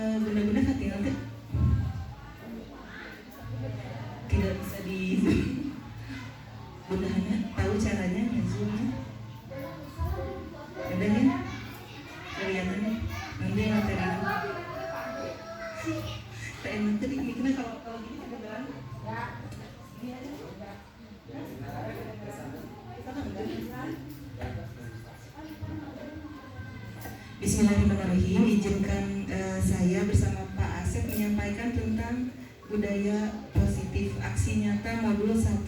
benar-benar hati nanti tidak bisa di bundanya tahu caranya ngezoomnya ada nih kelihatannya nanti materi kayak materi ini kalau gini kedengeran ini aja Bismillahirrahmanirrahim. Izinkan saya bersama Pak Asep menyampaikan tentang budaya positif aksi nyata modul 1.4.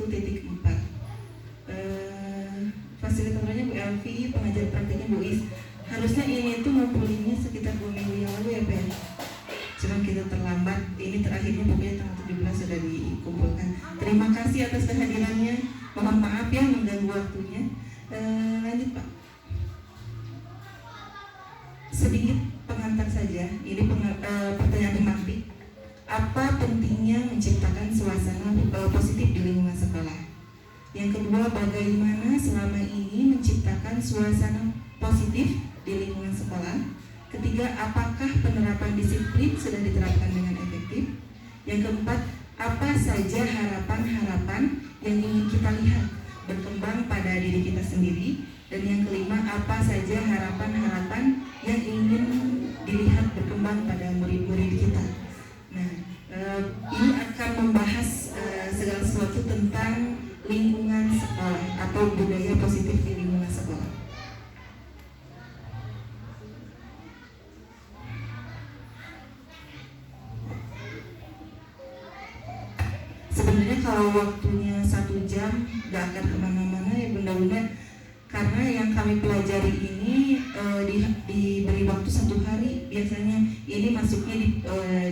Fasilitatornya Bu Elvi, pengajar praktiknya Bu Is. Harusnya ini tuh ngumpulinnya sekitar 2 minggu yang lalu ya Pak. Cuma kita terlambat. Ini terakhirnya pokoknya tanggal 17 sudah dikumpulkan. Terima kasih atas kehadirannya. Mohon maaf ya mengganggu waktunya. Lanjut Pak. Sedikit pengantar saja. Ini pertanyaan tematik. Apa pentingnya menciptakan suasana positif di lingkungan sekolah? Yang kedua, bagaimana selama ini menciptakan suasana positif di lingkungan sekolah? Ketiga, apakah penerapan disiplin sudah diterapkan dengan efektif? Yang keempat, apa saja harapan-harapan yang ingin kita lihat berkembang pada diri kita sendiri? Dan yang kelima, apa saja harapan-harapan yang ingin dilihat berkembang pada murid-murid kita? Nah, ini akan membahas segala sesuatu tentang lingkungan sekolah atau budaya positif di lingkungan sekolah. Sebenarnya kalau waktunya 1 jam gak akan kemana-mana ya bunda-bunda, karena yang kami pelajari ini diberi waktu 1 hari. Biasanya ini masuknya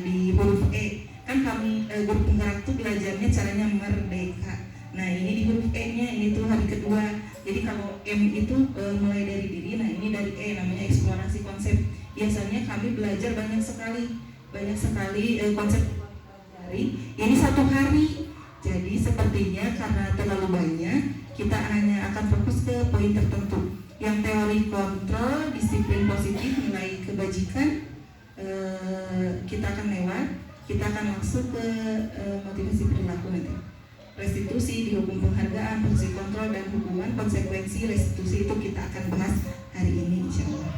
di huruf E. Kan kami guru penggerak tuh belajarnya caranya merdeka. Nah ini di huruf E nya, ini tuh hari kedua. Jadi kalau M itu mulai dari diri, nah ini dari E namanya eksplorasi konsep. Biasanya kami belajar banyak sekali konsep pelajari. Ini 1 hari. Jadi sepertinya karena terlalu banyak, kita hanya akan fokus ke poin tertentu. Yang teori kontrol, disiplin positif, nilai kebajikan, kita akan lewat. Kita akan langsung ke motivasi perilaku nanti. Restitusi, dihukum penghargaan, fungsi kontrol dan hukuman, konsekuensi restitusi itu kita akan bahas hari ini insya Allah.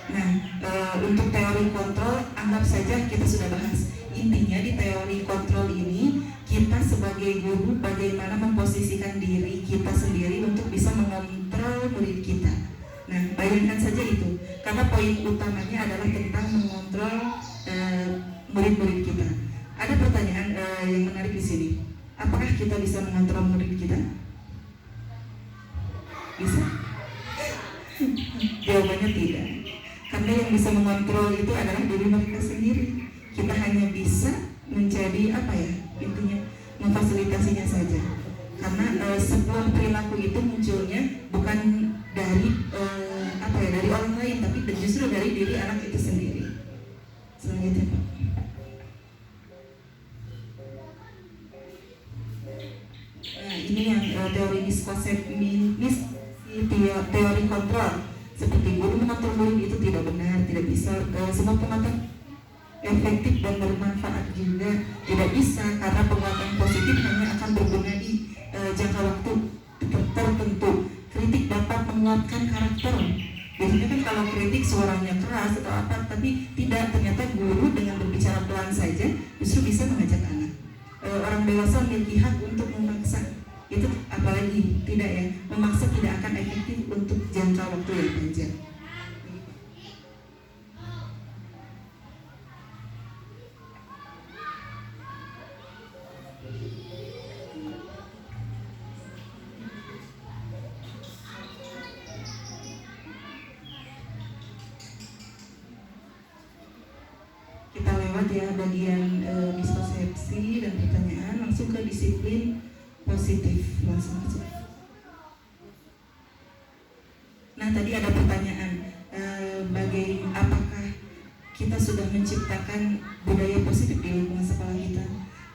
Nah, untuk teori kontrol anggap saja kita sudah bahas. Intinya di teori kontrol ini kita sebagai guru bagaimana memposisikan diri kita sendiri untuk bisa mengontrol murid kita. Nah, bayangkan saja itu, karena poin utamanya adalah tentang mengontrol murid-murid kita. Ada pertanyaan yang menarik di sini. Apakah kita bisa mengontrol murid kita? Bisa? Jawabannya tidak. Karena yang bisa mengontrol itu adalah diri mereka sendiri. Kita hanya bisa menjadi intinya memfasilitasinya saja. Karena sebuah perilaku itu munculnya bukan dari dari orang lain, tapi justru dari diri anak itu sendiri. Selanjutnya Pak. Nah ini yang teori teori kontrol. Seperti guru mengontrol murid itu tidak benar, tidak bisa. Semua penguatan efektif dan bermanfaat juga tidak bisa, karena penguatan positif hanya akan berguna di jangka waktu tertentu. Kritik dapat menguatkan karakter. Biasanya kan kalau kritik suaranya keras atau apa, tapi tidak, ternyata guru dengan berbicara pelan saja justru bisa mengajak anak. Orang dewasa memiliki hak untuk memaksa. Itu apalagi tidak ya, memaksa tidak akan efektif untuk jangka waktu yang panjang. Kita lewat ya bagian miskonsepsi dan pertanyaan, langsung ke disiplin positif. Langsung aja. Nah tadi ada pertanyaan, apakah kita sudah menciptakan budaya positif di lingkungan sekolah kita?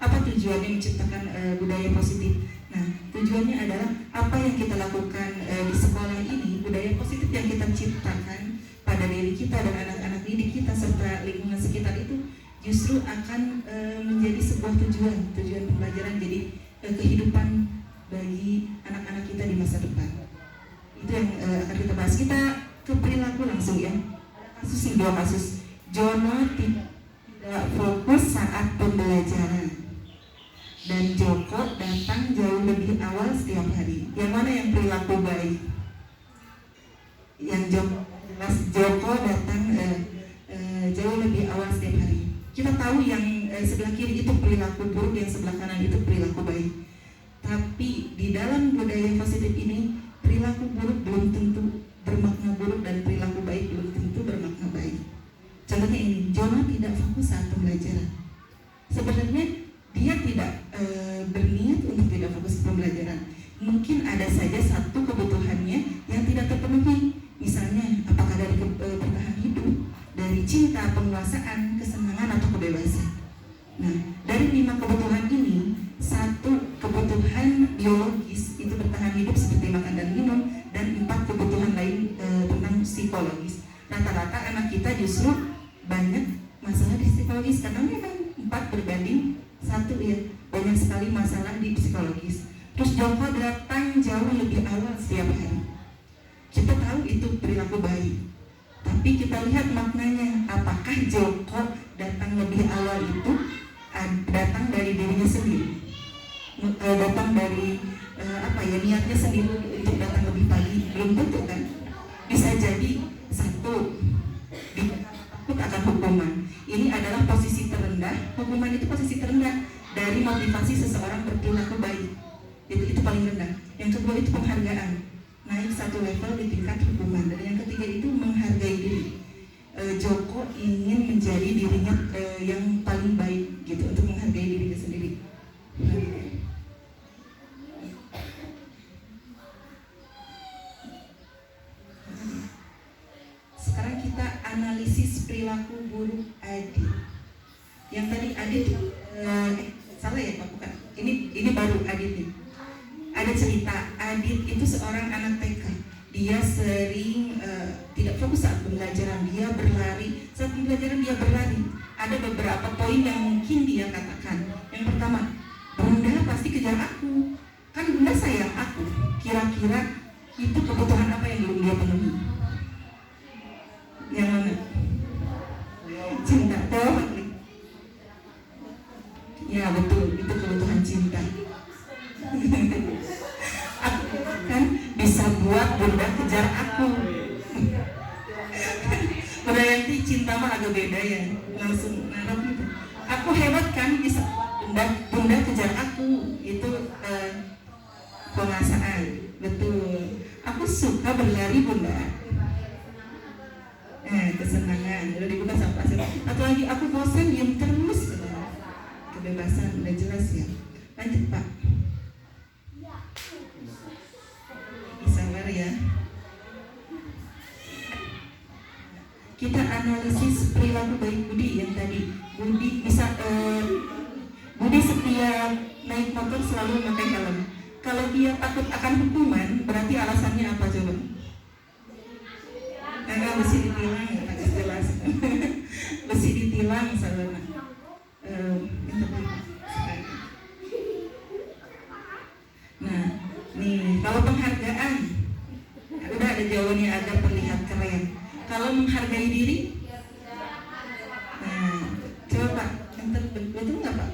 Apa tujuannya menciptakan budaya positif? Nah tujuannya adalah apa yang kita lakukan di sekolah ini, budaya positif yang kita ciptakan pada diri kita dan anak-anak didik kita serta lingkungan sekitar itu justru akan menjadi sebuah tujuan pembelajaran, jadi kehidupan bagi anak-anak kita di masa depan. Itu yang akan kita bahas. Kita ke perilaku langsung ya. Dua kasus. Jono tidak fokus saat pembelajaran dan Joko datang jauh lebih awal setiap hari. Yang mana yang perilaku baik? Yang Joko datang jauh lebih awal setiap hari. Kita tahu yang sebelah kiri itu perilaku buruk, yang sebelah kanan itu perilaku baik. Tapi di dalam budaya positif ini, perilaku buruk belum tentu bermakna buruk dan perilaku baik belum tentu bermakna baik. Contohnya ini, Jono tidak fokus saat pembelajaran. Sebenarnya dia tidak berniat untuk tidak fokus pembelajaran. Mungkin ada saja satu kebutuhannya yang tidak terpenuhi. Misalnya, apakah dari bertahan hidup, dari cinta, penguasaan, kesenangan, atau kebebasan. Nah, dari 5 kebutuhan ini, satu kebutuhan biologis itu bertahan hidup seperti makan dan minum, dan 4 kebutuhan lain tentang psikologis. Rata-rata anak kita justru banyak masalah di psikologis karena memang 4 berbanding 1 ya, banyak sekali masalah di psikologis. Terus Joko datang jauh lebih awal setiap hari. Kita tahu itu perilaku baik, tapi kita lihat maknanya. Apakah Joko datang lebih awal itu datang dari dirinya sendiri, datang dari niatnya sendiri untuk datang lebih pagi? Belum tentu kan. Bisa jadi satu, takut akan hukuman. Ini adalah posisi terendah. Hukuman itu posisi terendah dari motivasi seseorang berperilaku baik. Jadi itu paling rendah. Yang kedua itu penghargaan, naik 1 level di tingkat hukuman. Dan yang ketiga itu menghargai diri. Joko ingin menjadi dirinya yang paling baik gitu, untuk menghargai dirinya sendiri. Sekarang kita analisis perilaku buruk Adit. Yang tadi Adit salah ya Pak, bukan? Ini baru Adit nih. Ada cerita, Adit itu seorang anak TK. Dia sering tidak fokus saat pembelajaran, dia berlari. Saat pembelajaran dia berlari. Ada beberapa poin yang mungkin dia katakan. Yang pertama, Bunda pasti kejar aku, kan Bunda sayang aku. Kira-kira itu kebutuhan apa yang belum dia penuhi? Yang mana? Cinta. Ya betul, itu kebutuhan cinta. Aku kan bisa buat Bunda kejar aku. Berarti cinta mah agak beda ya, langsung narap gitu. Aku hebat kan, bisa Bunda kejar aku. Itu pengasaan, betul. Aku suka berlari Bunda. Kesenangan, udah dibuka sama pasir. Atau lagi aku bosan diam terus. Kebebasan, udah jelas ya. Lanjut Pak. Sabar ya. Kita analisis perilaku baik Budi yang tadi. Budi bisa Budi setiap naik motor selalu memakai helm. Kalau dia takut akan hukuman, berarti alasannya apa coba? Besi ditilang, ya, jelas. Besi ditilang saudara. Nah, nih kalau penghargaan, udah ada jawabannya agar terlihat keren. Kalau menghargai diri, nah coba Pak, betul nggak Pak?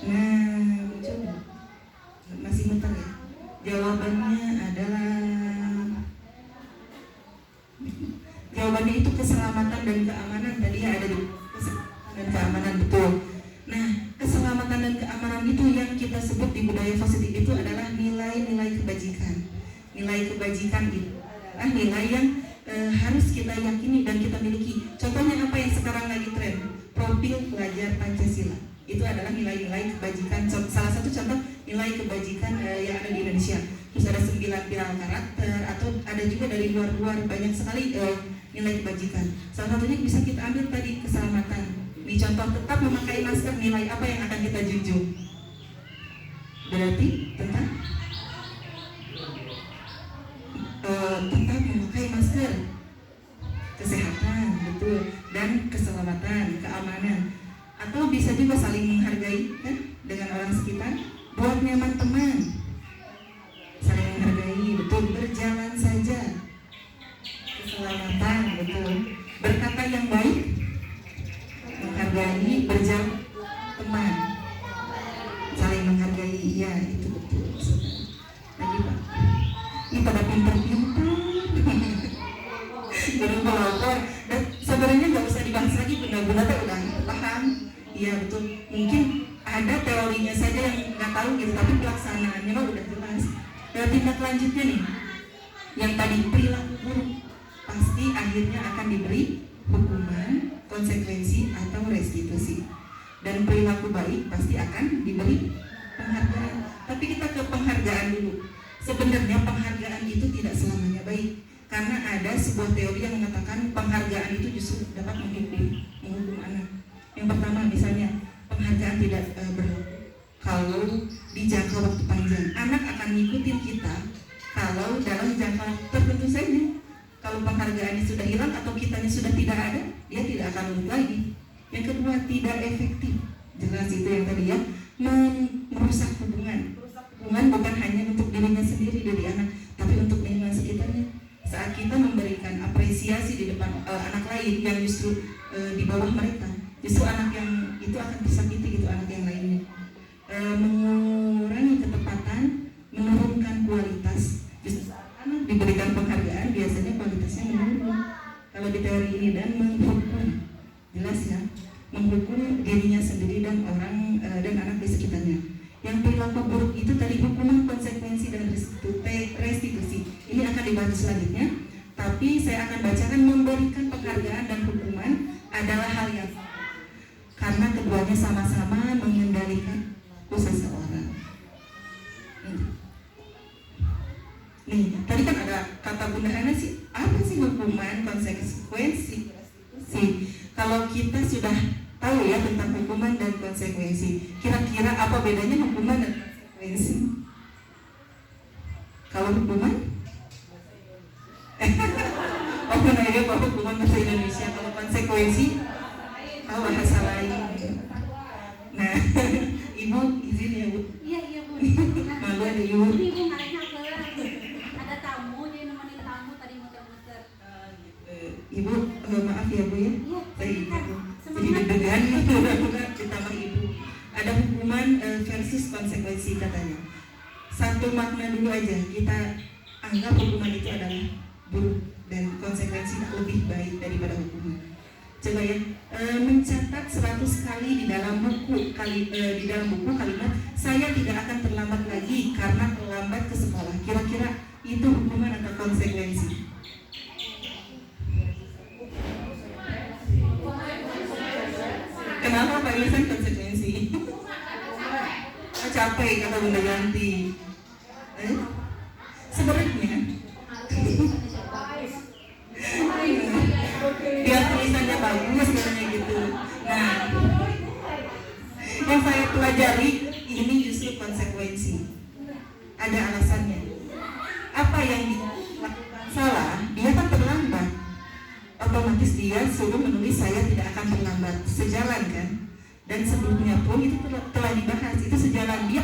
Nah, coba masih muter ya. Jawabannya itu keselamatan dan keamanan. Tadi ada di keselamatan dan keamanan, betul. Nah, keselamatan dan keamanan itu yang kita sebut di budaya positif itu adalah nilai-nilai kebajikan. Nilai kebajikan itu adalah nilai yang harus kita yakini dan kita miliki. Contohnya apa yang sekarang lagi tren? Profil pelajar Pancasila. Itu adalah nilai-nilai kebajikan. Salah satu contoh nilai kebajikan yang ada di Indonesia. Terus ada 9 pilar karakter, atau ada juga dari luar-luar, banyak sekali nilai kebajikan. Salah satunya bisa kita ambil tadi keselamatan. Dicontoh tetap memakai masker, nilai apa yang akan kita junjung? Berarti tentang tetap memakai masker, kesehatan, betul, dan keselamatan, keamanan. Atau bisa juga saling menghargai kan dengan orang sekitar, buat nyaman teman, saling menghargai, betul, berjalan saja, keselamatan, betul, berkata yang baik, menghargai, berjalan teman, saling menghargai, iya itu betul. Lagi Pak, ini pada pintar-pintar berubah-ubah, dan sebenarnya nggak usah dibahas lagi, benar-benar udah paham. Iya betul, mungkin ada teorinya saja yang nggak tahu gitu, tapi pelaksanaannya mah udah jelas. Tindak lanjutnya nih, yang tadi perilaku buruk pasti akhirnya akan diberi hukuman, konsekuensi atau restitusi. Dan perilaku baik pasti akan diberi penghargaan. Tapi kita ke penghargaan dulu. Sebenarnya penghargaan itu tidak selamanya baik, karena ada sebuah teori yang mengatakan penghargaan itu justru dapat menghukum anak. Yang pertama misalnya penghargaan tidak berlaku kalau di jangka waktu panjang. Anak akan ngikutin kita kalau dalam jangka tertentu saja. Kalau penghargaannya sudah hilang atau kitanya sudah tidak ada, dia tidak akan lulus lagi. Yang kedua, tidak efektif. Jelas itu yang tadi ya, merusak hubungan. Hubungan bukan hanya untuk dirinya sendiri, diri anak, tapi untuk lingkungan sekitarnya. Saat kita memberikan apresiasi di depan anak lain yang justru di bawah mereka, justru anak yang itu akan tersakiti gitu, anak yang lainnya. Mengurangi ketepatan, menurunkan kualitas. Justru saat anak diberikan penghargaan, biasanya kualitasnya menurun. Kalau di teori ini, dan menghukum, jelas ya, menghukum dirinya sendiri dan orang dan anak di sekitarnya. Yang perilaku buruk itu tadi hukuman, konsekuensi, dan restitusi. Ini akan dibahas selanjutnya. Tapi saya akan bacakan memberikan penghargaan dan hukuman adalah hal yang sama, karena keduanya sama-sama mengendalikan seseorang. Nih, tadi kan ada kata Bunda Ana sih, apa sih hukuman, konsekuensi, restitusi? Kalau kita sudah tahu ya tentang hukuman dan konsekuensi, kira-kira apa bedanya hukuman dan konsekuensi? Kalau hukuman, oh benar ya, bahwa hukuman bahasa Indonesia. Kalau konsekuensi, oh bahasa lain. Nah, Ibu izin ya Bu. Iya Bu. Malu ada Ibu. Ini Ibu naiknya ke ada tamu, dia nemenin tamu tadi muter-muter. Ibu maaf ya Bu ya. Iya. Jadi deg-degan ditambah Ibu. Ada hukuman versus konsekuensi katanya. Satu makna dulu aja, kita anggap hukuman itu adalah buruk dan konsekuensi lebih baik daripada hukuman. Coba ya, mencatat 100 kali di dalam buku kalimat saya tidak akan terlambat lagi karena terlambat ke sekolah. Kira-kira itu hukuman atau konsekuensi? Kenapa Pak Ilisan konsekuensi? Capek kata Bunda Yanti. Sebenarnya biar tulisannya bagus katanya gitu. Nah, yang saya pelajari ini justru konsekuensi. Ada alasannya. Apa yang dilakukan salah, dia kan terlambat. Otomatis dia suruh menulis saya tidak akan terlambat. Sejalan kan? Dan sebelumnya pun itu telah dibahas. Itu sejalan, dia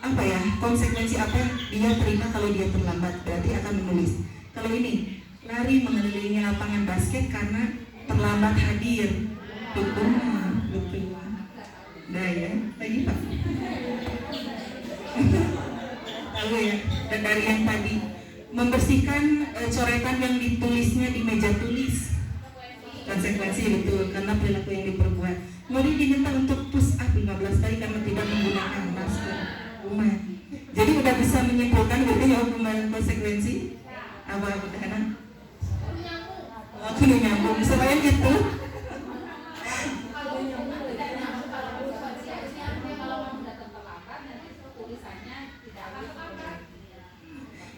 apa ya, konsekuensi apa yang dia terima kalau dia terlambat, berarti akan menulis. Kalau ini lari mengelilingi lapangan basket karena terlambat hadir, hukuman, betul. Nah ya, lagi Pak. Tahu ya. Dan dari yang tadi membersihkan coretan yang ditulisnya di meja tulis, konsekuensi betul, karena perilaku yang diperbuat. Murid diminta untuk push up 15 kali karena tidak menggunakan masker. Hukuman. Jadi udah bisa menyimpulkan berarti ya hukuman konsekuensi apa Bunda? Aku udah nyambung, selain itu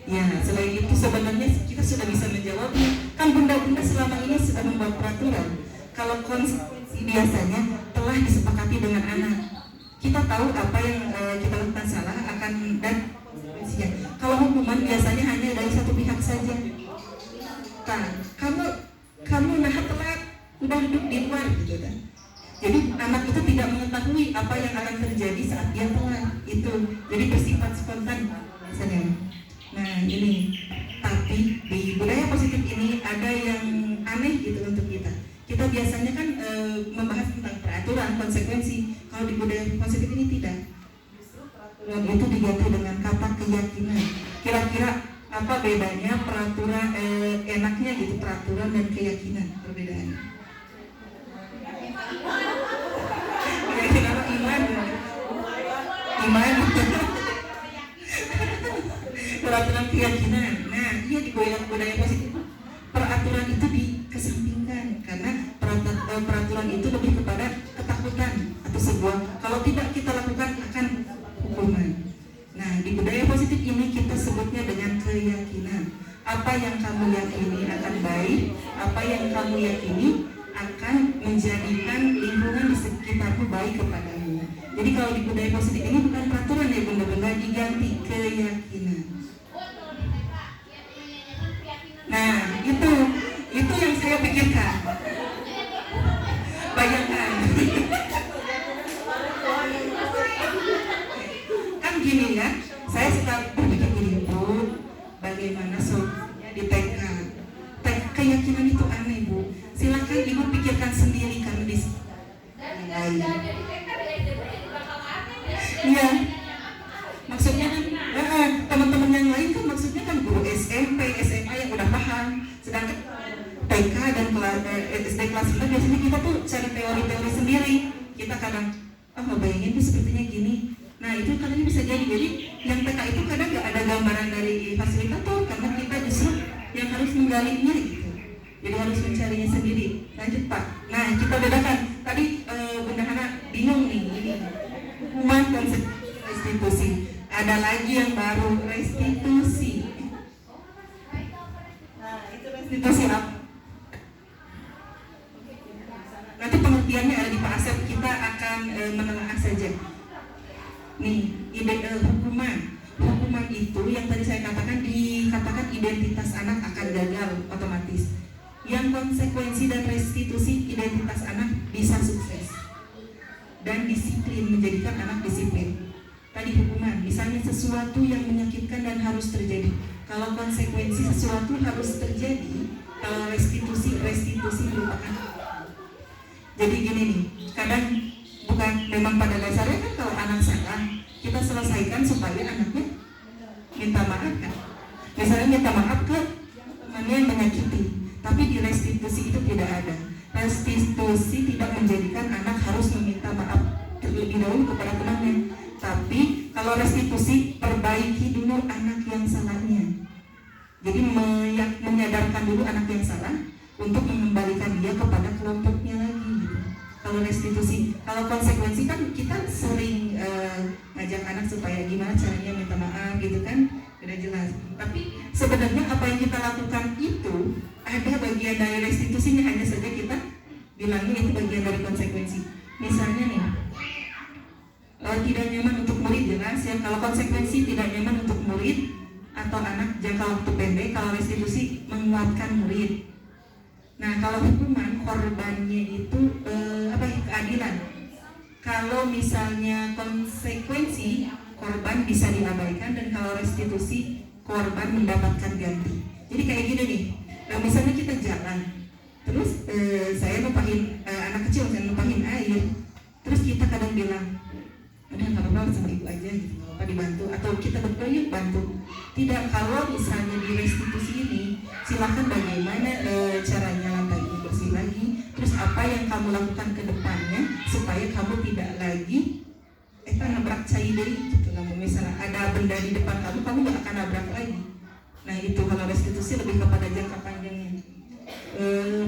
ya, selain itu sebenarnya kita sudah bisa menjawabnya. Kan bunda-bunda selama ini sudah membuat peraturan. Kalau konsekuensi biasanya telah disepakati dengan anak. Kita tahu apa yang kita lakukan salah akan dan konsekuensinya. Kalau hukuman biasanya hanya dari satu pihak saja. Nah, kamu telat, udah duduk di luar gitu kan. Jadi anak itu tidak mengetahui apa yang akan terjadi saat dia telat. Itu jadi bersifat spontan misalnya. Nah ini, tapi di budaya positif ini ada yang aneh gitu untuk kita. Kita biasanya kan membahas tentang peraturan, konsekuensi. Kalau di budaya positif ini tidak. Peraturan itu diganti dengan kata keyakinan. Kira-kira apa bedanya peraturan, enaknya gitu, peraturan dan keyakinan, perbedaannya? Keyakinan apa? Iman. Peraturan keyakinan. Nah, iya di budaya positif peraturan itu dikesampingkan karena peraturan itu lebih kepada ketakutan atau sebuah kalau tidak kita lakukan akan hukuman. Nah, di budaya positif ini kita sebutnya dengan keyakinan. Apa yang kamu yakini akan baik, apa yang kamu yakini akan menjadikan lingkungan di sekitarmu baik kepadamu. Jadi kalau di budaya positif ini bukan peraturan ya bunda-bunda, diganti keyakinan. Nah, itu yang saya pikirkan. Bayangkan. Kan gini ya, saya suka berpikir gini, Bu, bagaimana solusinya di TK? Keyakinan itu aneh, Bu. Silakan Ibu pikirkan sendiri karena di yang lain. Iya. Maksudnya kan teman-teman yang lain kan maksudnya kan guru SMP, SMA yang udah paham. Sedangkan TK dan SD kelas 9 biasanya kita tuh cari teori-teori sendiri. Kita kadang bayangin tuh sepertinya gini. Nah itu kadang bisa jadi yang TK itu kadang nggak ada gambaran dari fasilitator karena kita justru yang harus menggalinya gitu. Jadi harus mencarinya sendiri. Lanjut Pak. Nah kita bedakan. Tadi Bunda Hana bingung nih. Hukuman dan restitusi. Ada lagi yang baru, restitusi. Nah itu restitusi apa? Nanti pengertiannya ada di Pak Asep. Kita akan menelaah saja. Nih, hukuman itu yang tadi saya dikatakan identitas anak akan gagal otomatis. Yang konsekuensi dan restitusi identitas anak bisa sukses dan disiplin, menjadikan anak disiplin. Tadi hukuman, misalnya sesuatu yang menyakitkan dan harus terjadi. Kalau konsekuensi sesuatu harus terjadi, kalau restitusi merupakan. Jadi gini nih, kadang bukan memang pada dasarnya kan kalau anak salah kita selesaikan supaya anaknya minta maaf kan. Misalnya minta maaf ke temannya yang menyakiti, tapi di restitusi itu tidak ada. Restitusi tidak menjadikan anak harus meminta maaf terlebih dahulu kepada temannya. Tapi kalau restitusi perbaiki dulu anak yang salahnya. Jadi menyadarkan dulu anak yang salah untuk mengembalikan dia kepada kelompoknya lagi gitu. Kalau restitusi, kalau konsekuensi kan kita sering ngajak anak supaya gimana caranya minta maaf gitu kan, udah jelas. Tapi sebenarnya apa yang kita lakukan itu ada bagian dari restitusinya, hanya saja kita bilangnya itu bagian dari konsekuensi. Misalnya nih, tidak nyaman untuk murid jelas ya. Kalau konsekuensi tidak nyaman untuk murid atau anak jangka waktu pendek, kalau restitusi menguatkan murid. Nah kalau hukuman korbannya itu keadilan. Kalau misalnya konsekuensi korban bisa diabaikan, dan kalau restitusi korban mendapatkan ganti. Jadi kayak gini nih, misalnya kita jalan, terus saya numpahin anak kecil, saya numpahin air, terus kita kadang bilang, udah nggak apa-apa sama ibu aja gitu, nggak apa-apa dibantu, atau kita berdua yuk bantu. Tidak, kalau misalnya di restitusi ini silakan bagaimana caranya lantai ini bersih lagi, terus apa yang kamu lakukan ke depannya supaya kamu tidak lagi nabrak cai deh gitu. Namun misalnya ada benda di depan kamu nggak akan nabrak lagi. Nah itu kalau restitusi lebih kepada jangka panjangnya.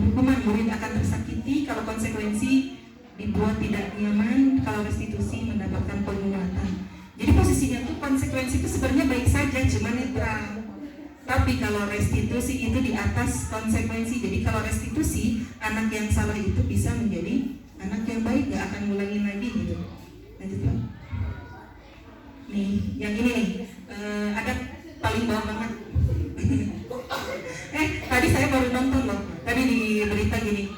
Hukuman murid akan tersakiti kalau konsekuensi dibuat tidak nyaman, kalau restitusi mendapatkan penguatan. Jadi posisinya tuh konsekuensi itu sebenarnya baik saja, cuma netral. Tapi kalau restitusi itu di atas konsekuensi. Jadi kalau restitusi, anak yang salah itu bisa menjadi anak nggak akan ngulangin lagi gitu. Lanjut Pak. Nih, yang ini nih ada paling bawah banget. Tadi saya baru nonton loh. Tadi di berita gini,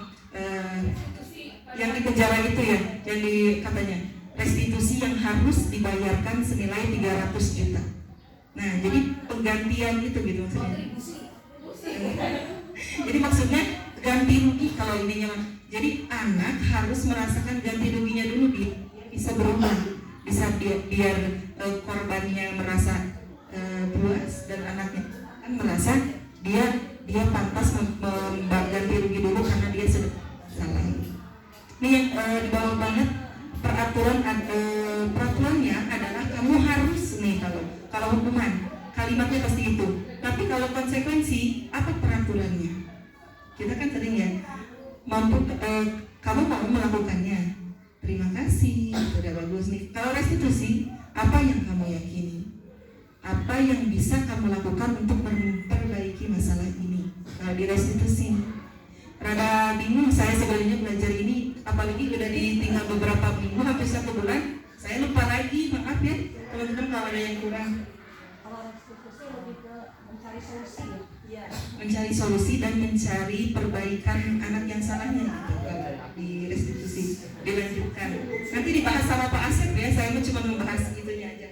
yang di penjara itu ya, yang di katanya restitusi yang harus dibayarkan senilai 300 juta. Nah, jadi penggantian itu gitu maksudnya. Jadi maksudnya ganti rugi kalau ininya. Jadi anak harus merasakan ganti ruginya dulu bisa berubah, bisa biar korbannya merasa puas dan anaknya kan merasa dia pantas ganti rugi dulu karena dia sudah salah. Ini yang di bawah banget peraturannya adalah kamu harus nih kalau hukuman kalimatnya pasti itu. Tapi kalau konsekuensi apa peraturannya? Kita kan sering ya kamu mau melakukannya. Terima kasih, sudah bagus nih. Kalau restitusi, apa yang kamu yakini? Apa yang bisa kamu lakukan untuk memperbaiki masalah ini? Kalau di restitusi, rada bingung saya sebenarnya belajar ini, apalagi udah ditinggal beberapa minggu, hampir 1 bulan, saya lupa lagi, maaf ya teman-teman kalau ada yang kurang. Kalau restitusi lebih ke mencari solusi ya. Mencari solusi dan mencari perbaikan anak yang salahnya gitu. Kalau di restitusi dilanjutkan. Nanti dibahas sama Pak Asep ya, saya cuma membahas gitunya aja.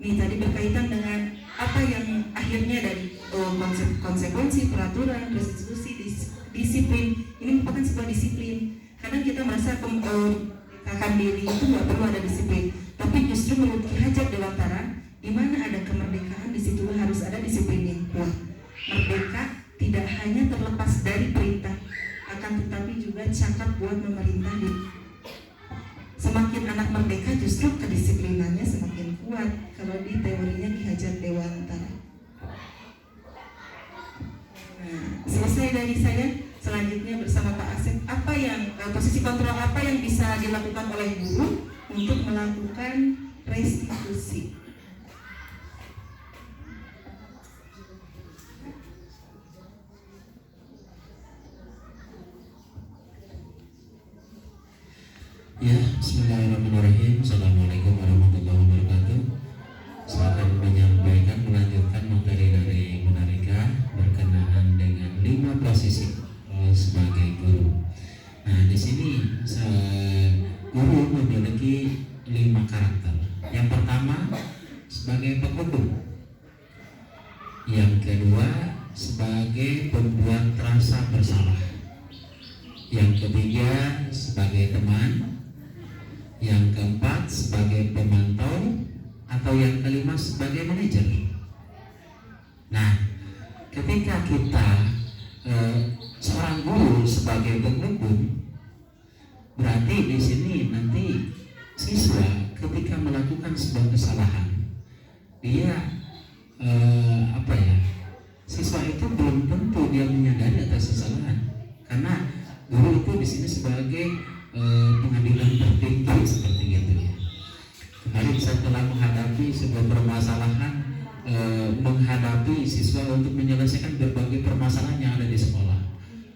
Nih tadi berkaitan dengan apa yang akhirnya dari konsekuensi, peraturan, restitusi, disiplin. Ini merupakan sebuah disiplin. Kadang kita merasa akan diri itu nggak perlu ada disiplin, tapi justru menurut Ki Hajat Dewantara, di mana ada kemerdekaan, di situ harus ada disiplin yang kuat. Merdeka tidak hanya terlepas dari perintah, akan tetapi juga cakap buat memerintah diri. Semakin anak merdeka justru kedisiplinannya semakin kuat kalau di teorinya Ki Hajat Dewantara. Nah, selesai dari saya. Selanjutnya bersama Pak Asep, apa yang posisi kontrol apa yang bisa dilakukan oleh guru untuk melakukan restitusi? Ya, bismillahirrahmanirrahim. Assalamualaikum warahmatullahi wabarakatuh. Saya akan melanjutkan materi dari Munarika berkenaan dengan 5 posisi sebagai guru. Nah, di sini guru memiliki 5 karakter. Yang pertama sebagai penghukum, yang kedua sebagai pembuat rasa bersalah, yang ketiga sebagai teman, yang keempat sebagai pemantau, atau yang kelima sebagai manajer. Nah, ketika kita seorang guru sebagai penghukum, berarti di sini nanti siswa ketika melakukan sebuah kesalahan, dia siswa itu belum tentu dia menyadari atas kesalahan, karena guru itu di sini sebagai pengadilan tertinggi seperti itu ya. Kemarin saya telah menghadapi sebuah permasalahan, menghadapi siswa untuk menyelesaikan berbagai permasalahan yang ada di sekolah.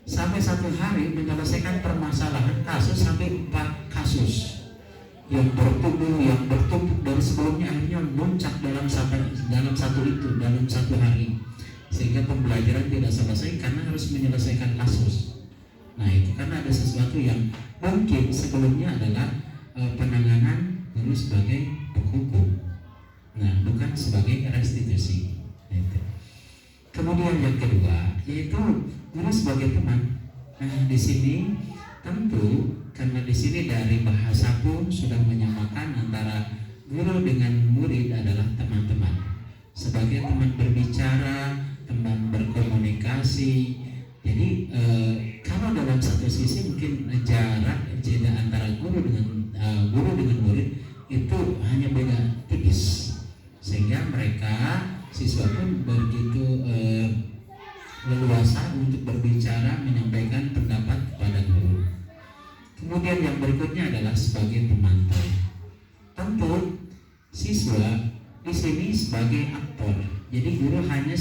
Sampai 1 hari menyelesaikan permasalahan kasus sampai 4 kasus yang bertumpuk dari sebelumnya, akhirnya muncak dalam satu hari, sehingga pembelajaran tidak selesai karena harus menyelesaikan kasus. Nah, itu karena ada sesuatu yang mungkin sebelumnya adalah penanganan guru sebagai penghukum, nah bukan sebagai restitusi. Kemudian yang kedua yaitu guru sebagai teman. Nah, di sini tentu karena di sini dari bahasa pun sudah menyamakan antara guru dengan murid adalah teman-teman. Sebagai teman berbicara, teman berkomunikasi. Jadi kalau dalam satu sisi mungkin jarak jeda antara guru dengan murid itu hanya beda tipis, sehingga mereka siswa pun begitu leluasa untuk berbicara, menyampaikan pendapat kepada guru. Kemudian yang berikutnya adalah sebagai pemantau. Tentu siswa di sini sebagai aktor. Jadi guru hanya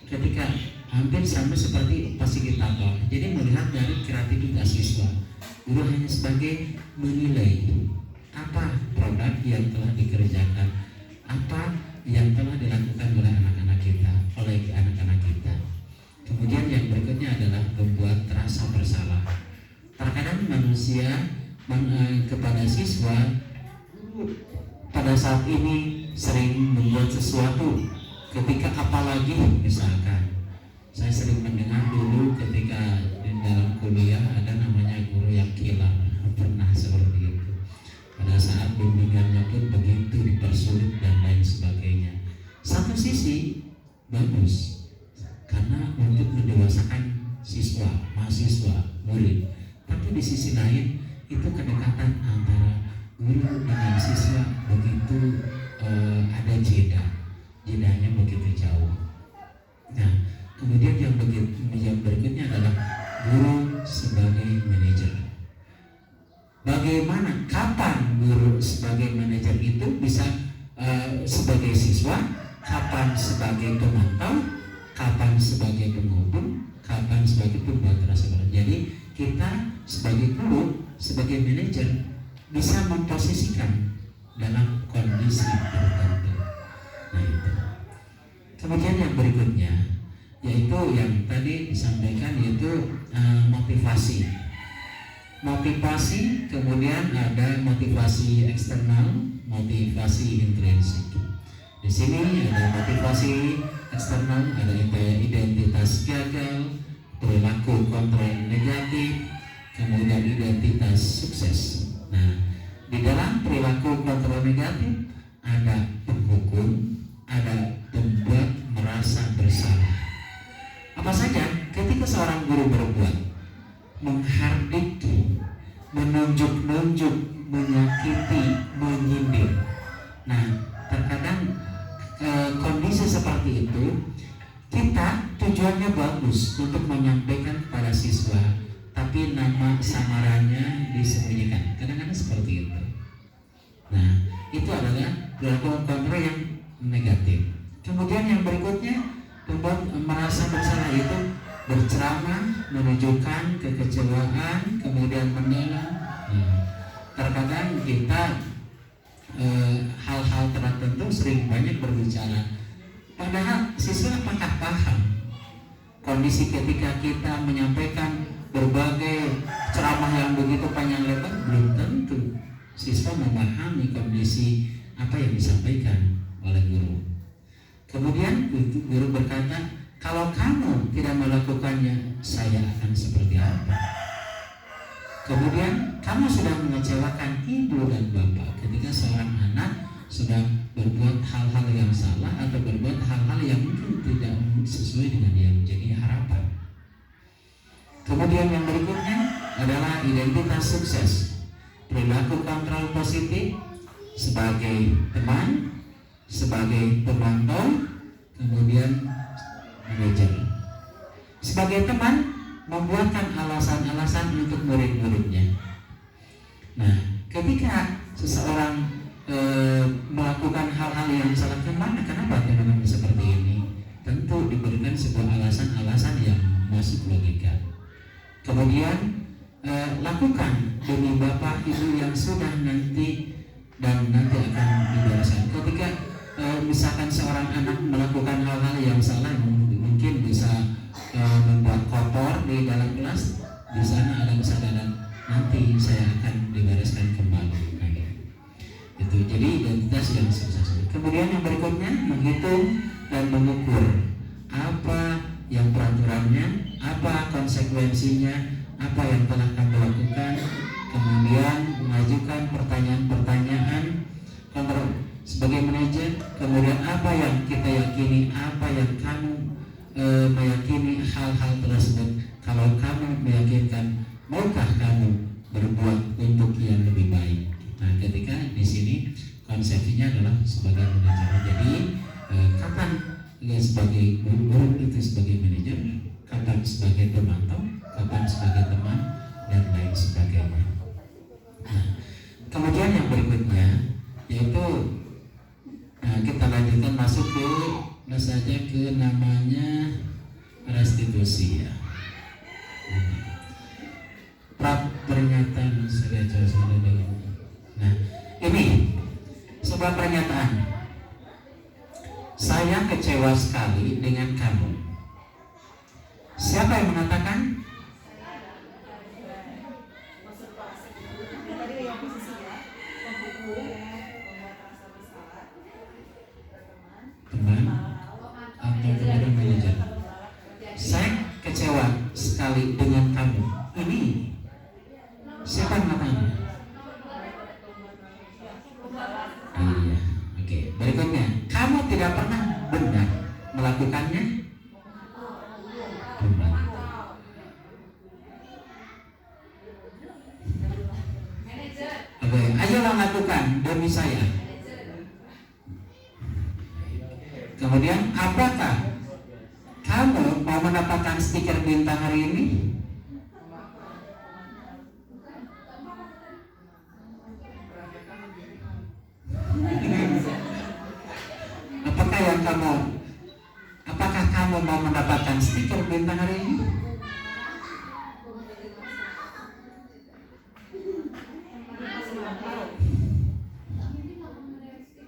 ketika hampir sama seperti fasilitator. Jadi melihat dari kreativitas siswa. Guru hanya sebagai menilai apa produk yang telah dikerjakan, apa yang telah dilakukan oleh anak-anak kita, Kemudian yang berikutnya adalah membuat rasa bersalah. Terkadang manusia kepada siswa pada saat ini sering membuat sesuatu ketika apalagi misalkan saya sering mendengar dulu ketika di dalam kuliah ada namanya guru yang kilat, pernah seperti itu. Pada saat bimbingannya pun begitu dipersulit dan lain sebagainya. Satu sisi bagus karena untuk mendewasakan siswa, mahasiswa, murid. Tapi di sisi lain itu kedekatan antara guru dengan siswa begitu ada jedanya begitu jauh. Nah, kemudian yang berikutnya adalah guru sebagai manajer. Bagaimana, kapan guru sebagai manajer itu bisa sebagai siswa, kapan sebagai pemantau, kapan sebagai penghubung, kapan sebagai pembuat rasa bersalah. Jadi kita sebagai guru, sebagai manajer bisa memposisikan dalam kondisi tertentu. Nah itu. Kemudian yang berikutnya yaitu yang tadi disampaikan yaitu motivasi. Motivasi, kemudian ada motivasi eksternal, motivasi intrinsik. Di sini ada motivasi eksternal, ada identitas gagal, perilaku kontrol negatif, kemudian identitas sukses. Nah, di dalam perilaku kontrol negatif ada penghukum, ada pembuat merasa bersalah. Apa saja ketika seorang guru berbuat menghardik, menunjuk-nunjuk, menyakiti, menyindir. Nah, terkadang kondisi seperti itu kita tujuannya bagus untuk menyampaikan kepada siswa, tapi nama samarannya disembunyikan. Kadang-kadang seperti itu. Nah, itu adalah perilaku kontrol yang negatif. Kemudian yang berikutnya membuat merasa bersalah, itu berceramah, menunjukkan kekecewaan, kemudian menilai. Terkadang kita hal-hal tertentu sering banyak berbicara, padahal siswa apakah paham kondisi ketika kita menyampaikan berbagai ceramah yang begitu panjang lebar? Belum tentu siswa memahami kondisi apa yang disampaikan oleh guru. Kemudian guru berkata, kalau kamu tidak melakukannya, saya akan seperti apa? Kemudian kamu sudah mengecewakan ibu dan bapak ketika seorang anak sudah berbuat hal-hal yang salah atau berbuat hal-hal yang mungkin tidak sesuai dengan yang menjadi harapan. Kemudian yang berikutnya adalah identitas sukses, perilaku kontrol positif sebagai teman, sebagai pemantau, kemudian manajer. Sebagai teman, membuatkan alasan-alasan untuk murid-muridnya. Nah, ketika seseorang melakukan hal-hal yang salah, kenapa teman-teman seperti ini? Tentu diberikan sebuah alasan-alasan yang masuk logika. Kemudian lakukan demi bapak ibu yang sudah nanti dan nanti akan dibereskan. Ketika misalkan seorang anak melakukan hal-hal yang salah, mungkin bisa membuat kotor di dalam kelas, di sana ada kesadaran nanti saya akan dibereskan kembali. Nah, itu jadi identitas yang sukses. Kemudian yang berikutnya menghitung dan mengukur apa yang peraturannya, apa konsekuensinya, apa yang telah kamu lakukan. Kemudian mengajukan pertanyaan-pertanyaan kontrol sebagai manajer. Kemudian apa yang kita yakini, apa yang kamu meyakini hal-hal tersebut. Kalau kamu meyakinkan, maukah kamu berbuat untuk yang lebih baik? Nah, ketika di sini konsepnya adalah sebagai manajer. Jadi kapan sebagai guru itu sebagai manajer, kapan sebagai pemantau, kapan sebagai teman, dan lain sebagainya. Nah, kemudian yang berikutnya yaitu Nah, kita lanjutkan masuk ke saja ke namanya restitusi ya. Pernyataan sebagai dengan. Nah, ini sebuah pernyataan. Saya kecewa sekali dengan kamu. Siapa yang mengatakan? Teman atau kemudian manajer. Saya kecewa sekali dengan kamu. Ini siapa yang mengatakan? Iya, oke. Berikutnya, kamu tidak pernah benar melakukannya. Benar. Oke, ayolah lakukan demi saya. Kemudian, apakah kamu mau mendapatkan stiker bintang hari ini? Apakah kamu mau mendapatkan stiker bintang hari ini?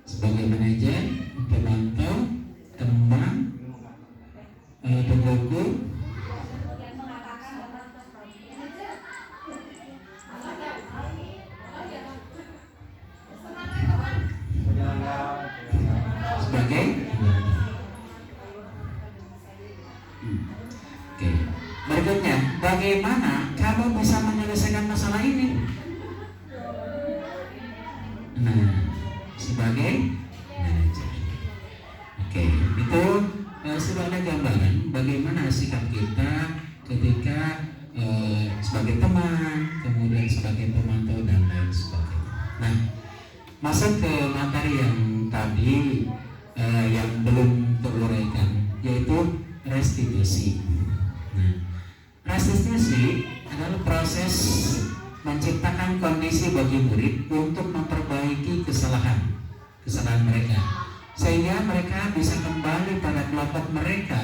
Sebagai manajer, pemantau, teman, pendukung, sebagai Oke. Berikutnya, bagaimana kamu bisa menyelesaikan masalah ini? Nah, sebagai manajer. Oke, itu sebagai gambaran bagaimana sikap kita ketika sebagai teman, kemudian sebagai pemantau dan lain sebagainya. Nah, masuk ke materi yang tadi yang belum teruraikan, yaitu restitusi. Nah, restitusi adalah proses menciptakan kondisi bagi murid untuk memperbaiki kesalahan mereka, sehingga mereka bisa kembali pada kelompok mereka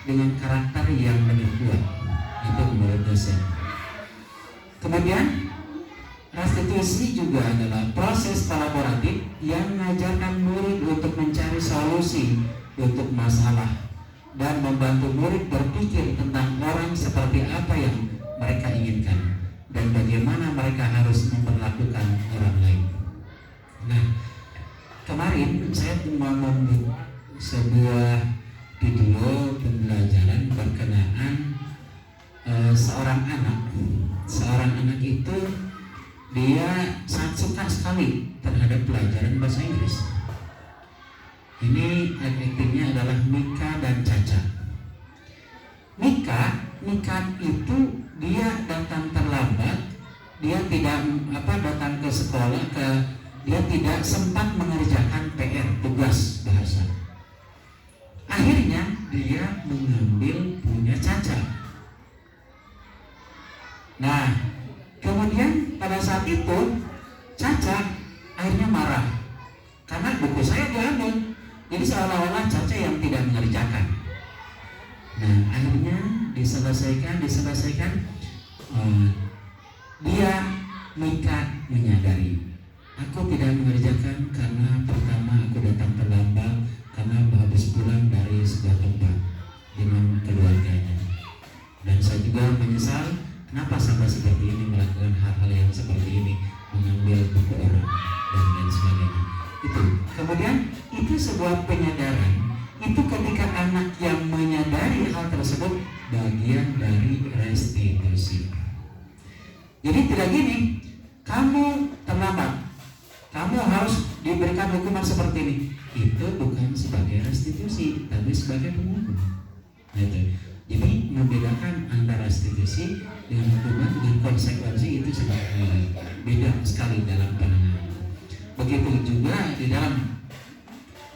dengan karakter yang lebih kuat. Itu menurut dosen. Kemudian, restitusi juga adalah proses kolaboratif yang mengajarkan murid untuk mencari solusi untuk masalah dan membantu murid berpikir tentang orang seperti apa yang mereka inginkan dan bagaimana mereka harus memperlakukan orang lain. Nah, kemarin saya mau membuat sebuah video pembelajaran berkenaan seorang anak itu dia sangat suka sekali terhadap pelajaran bahasa Inggris. Ini aktingnya adalah Mika dan Caca. Mika itu dia datang terlambat, dia tidak datang ke sekolah, dia tidak sempat mengerjakan PR tugas bahasa. Akhirnya dia mengambil punya Caca. Nah, kemudian pada saat itu Caca akhirnya marah karena buku saya diambil. Jadi seolah-olah Caca yang tidak mengerjakan. Nah, akhirnya diselesaikan. Dia Mika menyadari, aku tidak mengerjakan karena pertama aku datang terlambat karena habis pulang dari sebuah tempat dengan keluarganya. Dan saya juga menyesal kenapa sampai seperti ini melakukan hal-hal yang seperti ini, mengambil buku orang dan lain sebagainya. Itu. Kemudian itu sebuah penyadaran. Itu ketika anak yang menyadari hal tersebut bagian dari restitusi. Jadi tidak gini, kamu terlambat, kamu harus diberikan hukuman seperti ini. Itu bukan sebagai restitusi, tapi sebagai penghukum. Gitu. Jadi membedakan antara restitusi dengan hukuman dengan konsekuensi itu sangat beda sekali dalam penanganan. Begitu juga di dalam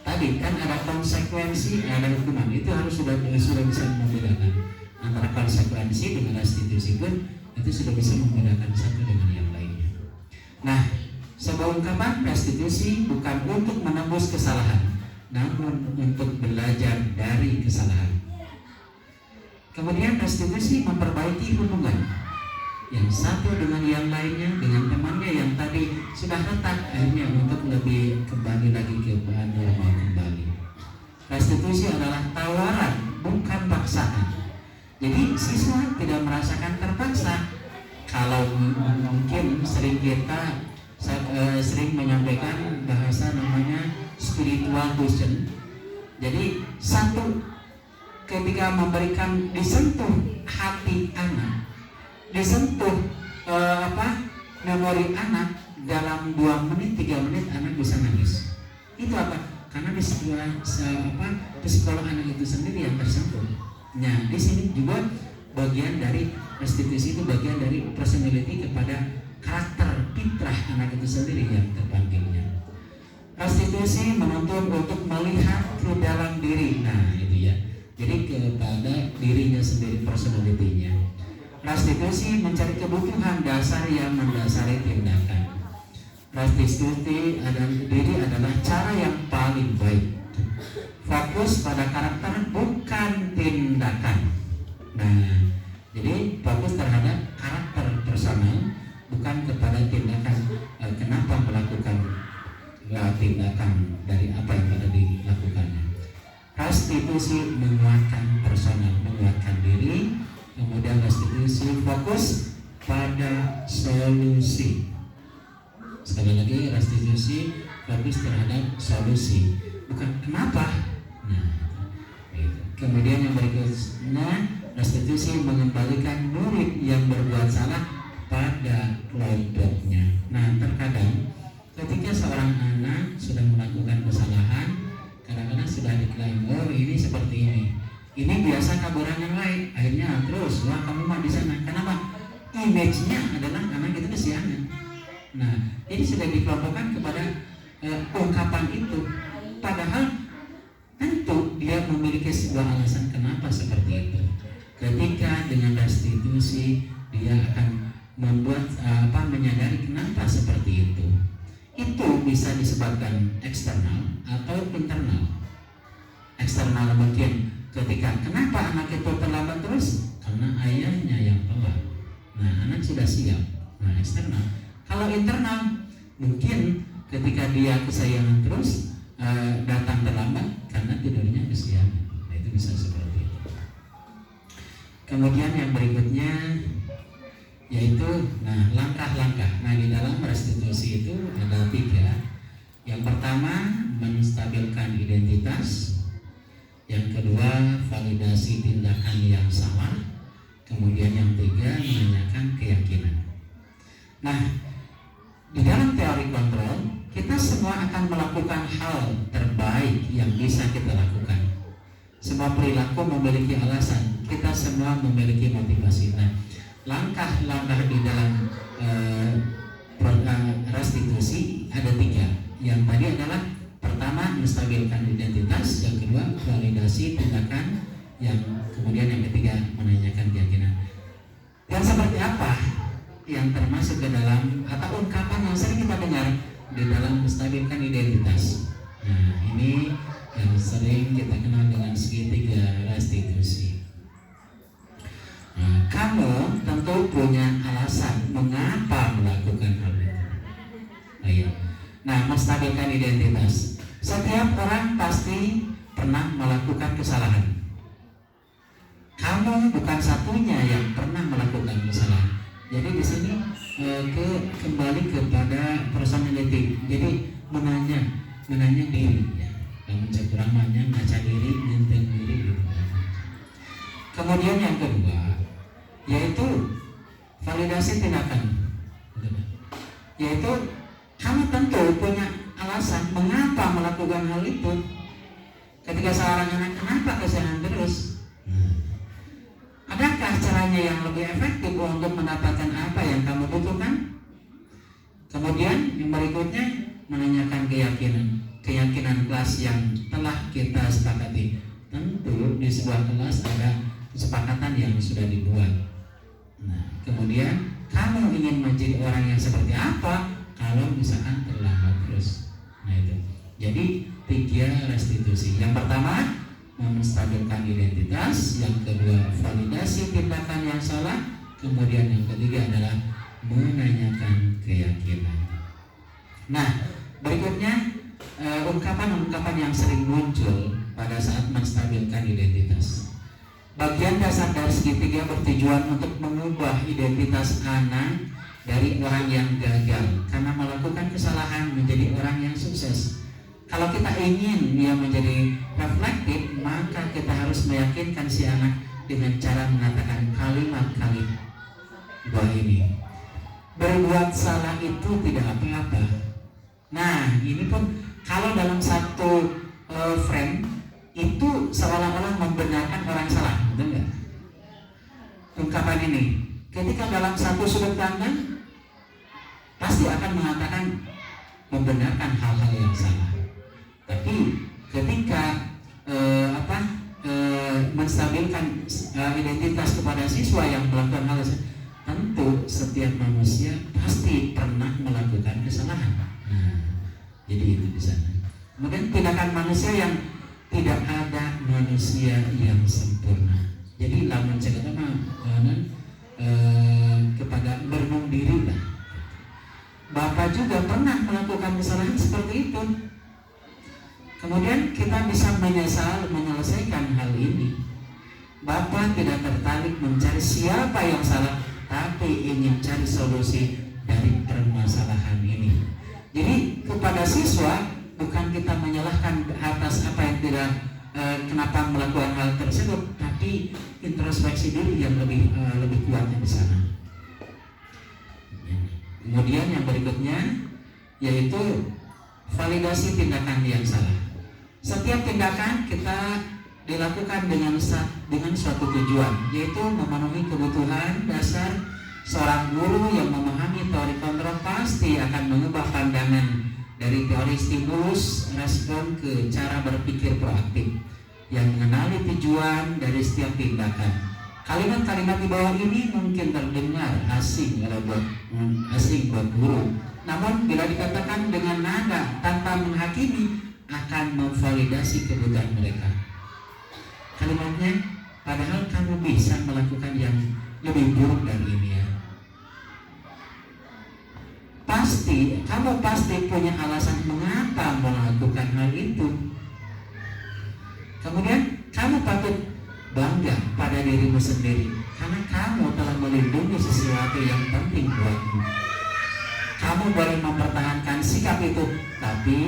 tadi kan ada konsekuensi, ada hukuman. Itu harus sudah bisa membedakan antara konsekuensi dengan restitusi pun itu sudah bisa membedakan satu dengan yang lainnya. Nah, sebuah ungkapan restitusi bukan untuk menembus kesalahan, namun untuk belajar dari kesalahan. Kemudian restitusi memperbaiki hubungan yang satu dengan yang lainnya, dengan temannya yang tadi sudah retak, akhirnya untuk lebih kembali lagi ke normal kembali. Restitusi adalah tawaran, bukan paksaan. Jadi siswa tidak merasakan terpaksa. Kalau mungkin kita sering menyampaikan bahasa namanya spiritual tuition. Jadi satu, ketika memberikan disentuh hati anak, disentuh memori anak, dalam 2 menit 3 menit anak bisa nangis. Itu apa? Karena di psikolog anak itu sendiri yang tersentuh. Nah, di sini juga bagian dari restitusi itu bagian dari personality kepada karakter fitrah anak itu sendiri yang terpanggilnya. Restitusi menuntut untuk melihat ke dalam diri. Nah, itu ya. Jadi kepada dirinya sendiri, personality-nya. Restitusi mencari kebutuhan dasar yang mendasari tindakan. Restitusi diri adalah cara yang paling baik. Fokus pada karakter bukan tindakan. Nah, jadi fokus terhadap karakter personal, bukan kepada tindakan. Kenapa melakukan tindakan dari apa yang telah dilakukannya. Restitusi menguatkan personal, menguatkan diri. Kemudian restitusi fokus pada solusi. Sekali lagi, restitusi fokus terhadap solusi, bukan kenapa. Nah, itu. Kemudian yang berikutnya, restitusi mengembalikan murid yang berbuat salah pada kelompoknya. Nah, terkadang ketika seorang anak sudah melakukan kesalahan, kadang-kadang sudah diklaim, oh ini seperti ini biasa kaburan yang lain, akhirnya terus, wah kamu mah di sana. Kenapa? Image-nya adalah anak itu kesiangan. Nah, ini sudah dikelompokkan kepada ungkapan itu, padahal tentu dia memiliki sebuah alasan kenapa seperti itu. Ketika dengan restitusi dia akan membuat menyadari kenapa seperti itu. Itu bisa disebabkan eksternal atau internal. Eksternal mungkin ketika kenapa anak itu terlambat terus, karena ayahnya yang telat. Nah, anak sudah siap. Nah, eksternal. Kalau internal mungkin ketika dia kesayangan terus datang terlambat karena tidurnya kesiangan. Nah, itu bisa seperti itu. Kemudian yang berikutnya yaitu langkah-langkah. Nah, di dalam restitusi itu ada 3. Yang pertama, menstabilkan identitas. Yang kedua, validasi tindakan yang salah. Kemudian yang 3, menanyakan keyakinan. Nah, di dalam teori kontrol, kita semua akan melakukan hal terbaik yang bisa kita lakukan. Semua perilaku memiliki alasan. Kita semua memiliki motivasi. Nah, langkah-langkah di dalam restitusi ada 3. Yang tadi adalah pertama, menstabilkan identitas. Yang kedua, validasi tindakan. Yang kemudian yang ketiga, menanyakan keyakinan. Yang seperti apa yang termasuk ke dalam atau ungkapan yang sering kita dengar di dalam menstabilkan identitas? Nah, ini yang sering kita kenal dengan segitiga restitusi. Nah, kamu tentu punya alasan mengapa melakukan hal itu. Nah, menstabilkan identitas. Setiap orang pasti pernah melakukan kesalahan. Kamu bukan satunya yang pernah melakukan kesalahan. Jadi di sini kembali kepada personality. Jadi menanya diri. Ya. Kamu kurang ngaca diri, nenteng diri. Gitu. Kemudian yang kedua yaitu validasi tindakan. Yaitu kamu tentu punya alasan mengapa melakukan hal itu. Ketika seorang anak kenapa kesalahan terus? Adakah caranya yang lebih efektif untuk mendapatkan apa yang kamu butuhkan? Kemudian yang berikutnya menanyakan keyakinan kelas yang telah kita sepakati. Tentu di sebuah kelas ada kesepakatan yang sudah dibuat. Nah, kemudian kamu ingin menjadi orang yang seperti apa kalau misalkan terlambat terus? Nah, itu. Jadi 3 restitusi. Yang pertama, menstabilkan identitas. Yang kedua, validasi tindakan yang salah. Kemudian yang ketiga adalah menanyakan keyakinan. Nah, berikutnya ungkapan-ungkapan yang sering muncul pada saat menstabilkan identitas. Bagian dasar dari segitiga bertujuan untuk mengubah identitas anak dari orang yang gagal karena melakukan kesalahan menjadi orang yang sukses. Kalau kita ingin dia menjadi reflektif, maka kita harus meyakinkan si anak dengan cara mengatakan kalimat-kalimat bahwa ini berbuat salah itu tidak apa-apa. Nah, ini pun kalau dalam satu frame itu seolah-olah membenarkan orang salah, betul nggak? Ungkapan ini, ketika dalam satu sudut pandang pasti akan mengatakan membenarkan hal-hal yang salah. Tapi ketika menstabilkan identitas kepada siswa yang melakukan hal tersebut, tentu setiap manusia pasti pernah melakukan kesalahan. Nah, jadi itu di sana. Kemudian tindakan manusia yang tidak ada manusia yang sempurna. Jadi lamun cegah kepada berenung diri lah. Bapak juga pernah melakukan kesalahan seperti itu. Kemudian kita bisa menyelesaikan hal ini. Bapak tidak tertarik mencari siapa yang salah, tapi ingin cari solusi dari permasalahan ini. Jadi kepada siswa bukan kita menyalahkan atas apa yang tidak kenapa melakukan hal tersebut, tapi introspeksi diri yang lebih kuatnya di sana. Kemudian yang berikutnya yaitu validasi tindakan yang salah. Setiap tindakan kita dilakukan dengan suatu tujuan, yaitu memenuhi kebutuhan dasar. Seorang guru yang memahami teori kontrol pasti akan mengubah pandangan dari teori stimulus respon ke cara berpikir proaktif yang mengenali tujuan dari setiap tindakan. Kalimat-kalimat di bawah ini mungkin terdengar asing buat guru. Namun bila dikatakan dengan nada tanpa menghakimi, akan memvalidasi kebutuhan mereka. Kalimatnya, padahal kamu bisa melakukan yang lebih buruk dari ini ya. Kamu pasti punya alasan mengapa melakukan hal itu. Kemudian kamu patut bangga pada dirimu sendiri karena kamu telah melindungi sesuatu yang penting buatmu. Kamu boleh mempertahankan sikap itu, tapi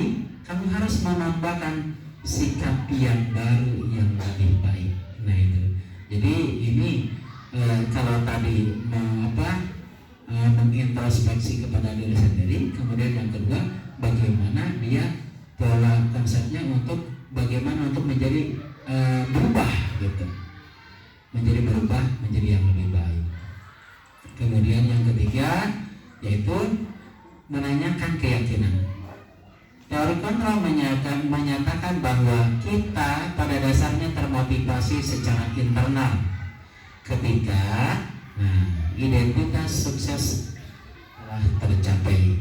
kamu harus menambahkan sikap yang baru yang lebih baik. Nah itu. Jadi ini kalau tadi mengintrospeksi kepada diri sendiri, kemudian yang kedua bagaimana dia pola konsepnya untuk bagaimana untuk menjadi berubah gitu, berubah menjadi yang lebih baik. Kemudian yang ketiga yaitu menanyakan keyakinan. Teori kontrol menyatakan bahwa kita pada dasarnya termotivasi secara internal ketika identitas sukses telah tercapai.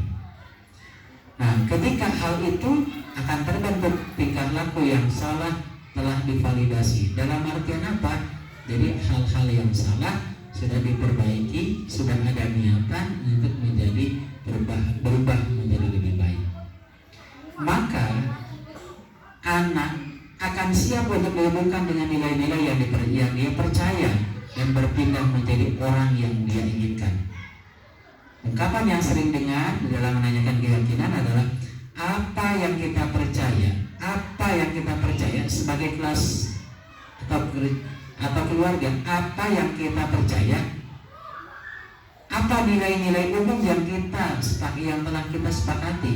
Nah, ketika hal itu akan terbentuk tingkah laku yang salah telah divalidasi. Dalam artian apa? Jadi hal-hal yang salah sudah diperbaiki, sudah ada niatan untuk menjadi berubah menjadi lebih baik. Maka anak akan siap untuk dihubungkan dengan nilai-nilai yang dia percaya dan berpindah menjadi orang yang dia inginkan. Ungkapan yang sering dengar dalam menanyakan keyakinan adalah apa yang kita percaya sebagai kelas atau keluarga, apa yang kita percaya, apa nilai-nilai umum yang telah kita sepakati,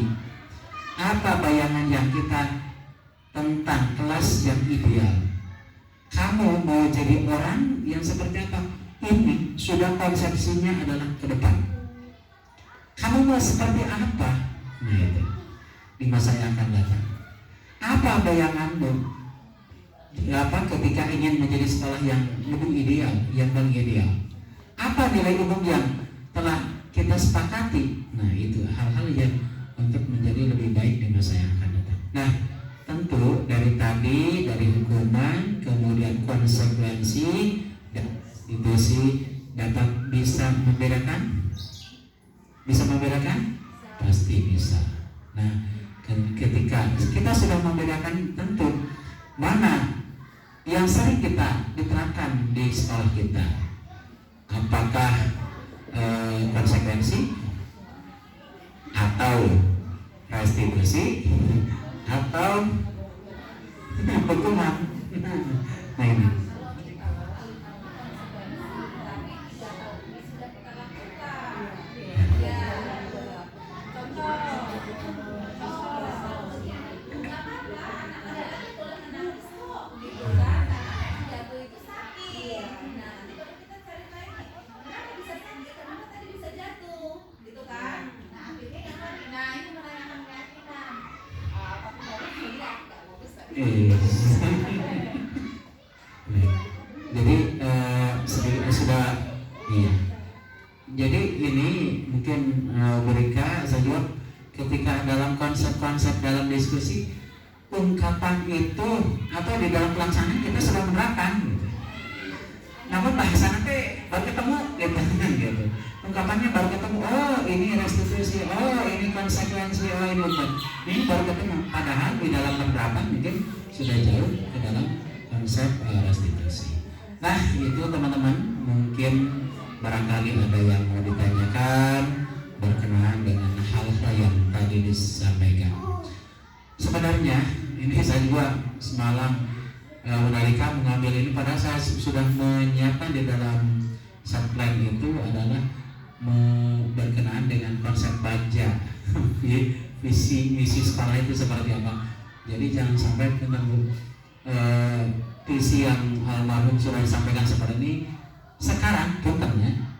apa bayangan yang kita tentang kelas yang ideal. Kamu mau jadi orang yang seperti apa? Ini sudah konsepsinya adalah ke depan. Kamu mau seperti apa? Nah itu di masa yang akan datang. Apa bayanganmu? Ketika ingin menjadi sekolah yang lebih ideal, yang paling ideal? Apa nilai umum yang telah kita sepakati? Nah itu hal-hal yang untuk menjadi lebih baik di masa yang akan datang. Nah tentu dari tadi, dari hukuman, kemudian konsekuensi dan restitusi dapat bisa membedakan? Bisa membedakan? Pasti bisa. Nah, ketika kita sudah membedakan, tentu mana yang sering kita diterapkan di sekolah kita, apakah konsekuensi atau restitusi atau hukuman. Nah ini jadi sudah iya. Jadi ini mungkin mereka saya jawab ketika dalam konsep-konsep dalam diskusi ungkapan itu atau di dalam pelaksanaan kita sudah menerapkan gitu. Namun bahasa nanti baru ketemu gitu. Ungkapannya baru ketemu, oh ini restitusi, oh ini konsekuensi, oh ini hukum. Ini baru ketemu. Padahal di dalam penerapan mungkin sudah jauh ke dalam konsep restitusi. Nah itu teman-teman, mungkin barangkali ada yang mau ditanyakan berkenaan dengan hal-hal yang tadi disampaikan. Sebenarnya ini saya juga semalam Menalika mengambil ini, padahal saya sudah menyiapkan di dalam subplan itu adalah berkenaan dengan konsep baja visi misi sekolah itu seperti apa. Jadi jangan sampai tentang visi yang almarhum sudah disampaikan seperti ini sekarang contohnya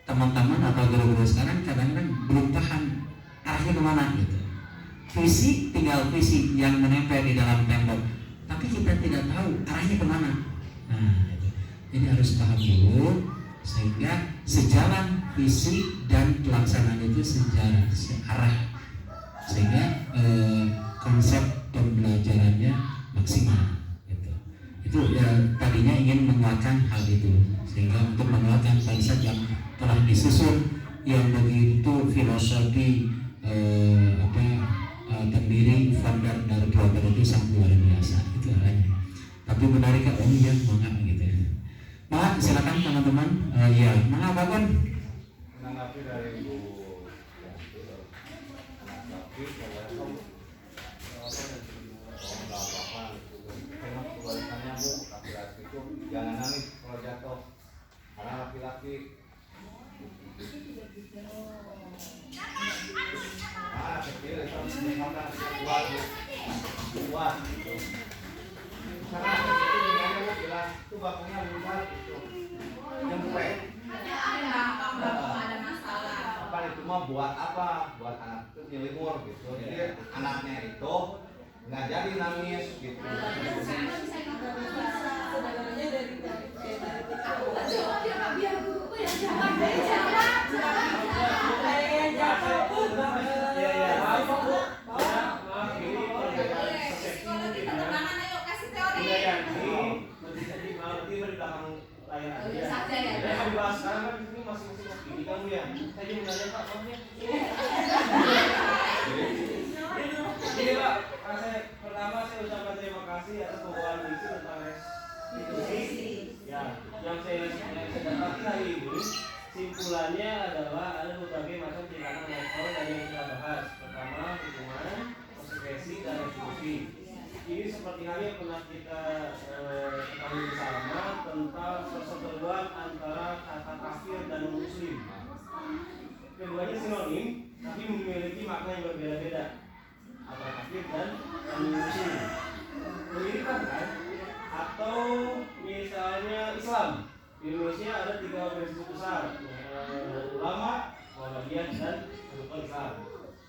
teman-teman atau guru-guru sekarang kadang-kadang belum paham arahnya kemana gitu. Visi tinggal visi yang menempel di dalam tembok, tapi kita tidak tahu arahnya kemana. Nah itu. Jadi harus paham dulu sehingga sejalan visi dan pelaksanaan itu searah, sehingga konsep pembelajarannya maksimal gitu. Itu ya tadinya ingin menguatkan hal itu, sehingga untuk menguatkan konsep yang telah disusun yang begitu filosofi pendiri founder dari program itu sangat luar biasa itu hanya. Tapi menarik kan, oh iya mangga gitu ya. Maka silakan teman-teman, ya mangga Bagon. Menanggapi dari Bu menanggapi kalau kebalikannya Bu, laki-laki itu jangan nangis kalau jatuh, karena laki-laki kecil itu misalkan kuat gitu. Karena itu gimana Bu bilang itu bakunya luar itu nyempek. Ada masalah. Apa itu mah buat apa? Buat anak itu nyelimur gitu. Jadi anaknya itu nggak jadi nangis gitu. Jadi Pak, pertama saya ucapkan terima kasih atas pembawaan visi tentang restitusi. Ya, yang saya dapati hari ini simpulannya adalah ada berbagai macam tindakan level dari yang kita bahas. Pertama, hukuman, konsekuensi, dan restitusi. Ini seperti halnya yang pernah kita ketahui bersama tentang perseteruan antara kata kafir dan muslim. Keduanya sinonim, tapi memiliki makna yang berbeda-beda. Antara kafir dan muslim. Mirip kan? Atau misalnya Islam. Di Indonesia ada 3 organisasi besar, ulama, Muhammadiyah, dan Persatuan Islam.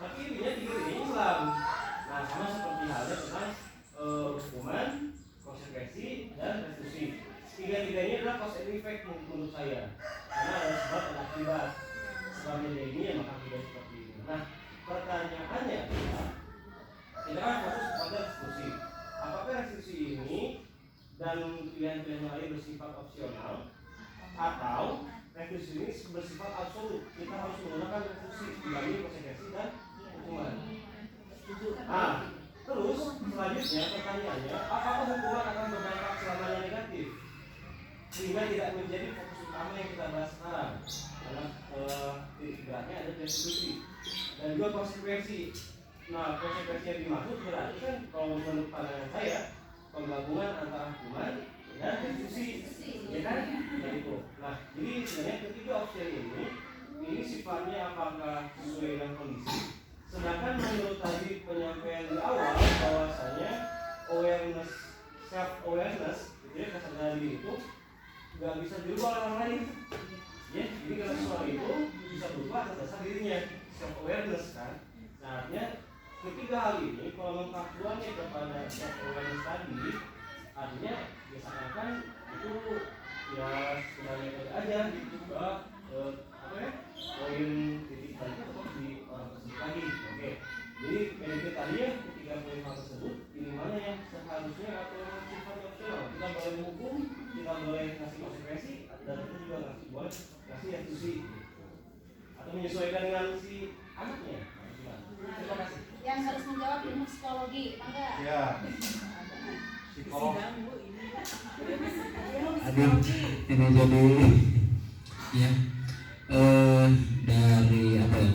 Tapi intinya 3 ini Islam. Nah, sama seperti halnya tentang hukuman, konsekuensi, dan restitusi. 3-3 ini adalah cause and effect menurut saya. Karena ada sebab dan akibat. Sebabnya ini ya maka tidak seperti itu. Nah, pertanyaannya adalah kita kan fokus pada restitusi. apakah restitusi ini dan pilihan-pilihan lain bersifat opsional atau restitusi ini bersifat absolut. Kita harus menggunakan restitusi dibanding konsekuensi dan hukuman. Nah, terus selanjutnya pertanyaannya, apakah hukuman akan berdampak selamanya negatif sehingga tidak menjadi fokus utama yang kita bahas sekarang? Karena titik beratnya ada restitusi dan juga konsekuensi. Nah, konsekuensi yang dimaksud berarti kan kalau menurut pandangan saya penggabungan antara hukuman dan restitusi, ya kan? Itu. Nah, jadi sebenarnya ketiga opsi ini sifatnya apakah sesuai dengan kondisi. Sedangkan menurut tadi penyampaian di awal bahwasanya awareness, self awareness, gitu ya, kesadaran diri itu nggak bisa dirubah oleh orang lain. Ya, jadi kalau soal itu bisa berubah atas dasar dirinya, self awareness kan. Nah, artinya ketiga hal ini kalau mengkakuannya kepada self awareness tadi, artinya biasakan itu ya sebenarnya aja gitu apa ya, poin titik tadi tetap di orang tersebut lagi. Oke, jadi benefit tadi ya ketiga poin hal tersebut ini mana yang seharusnya atau yang sifatnya opsional. Kita boleh menghukum, kita boleh kasih konsekuensi, dan kita juga boleh kasih restitusi atau menyesuaikan dengan si anaknya. Terima kasih. Yang harus menjawab ilmu psikologi, mangga. Ya. Psikolog. Aduh, ini jadi ya dari apa ya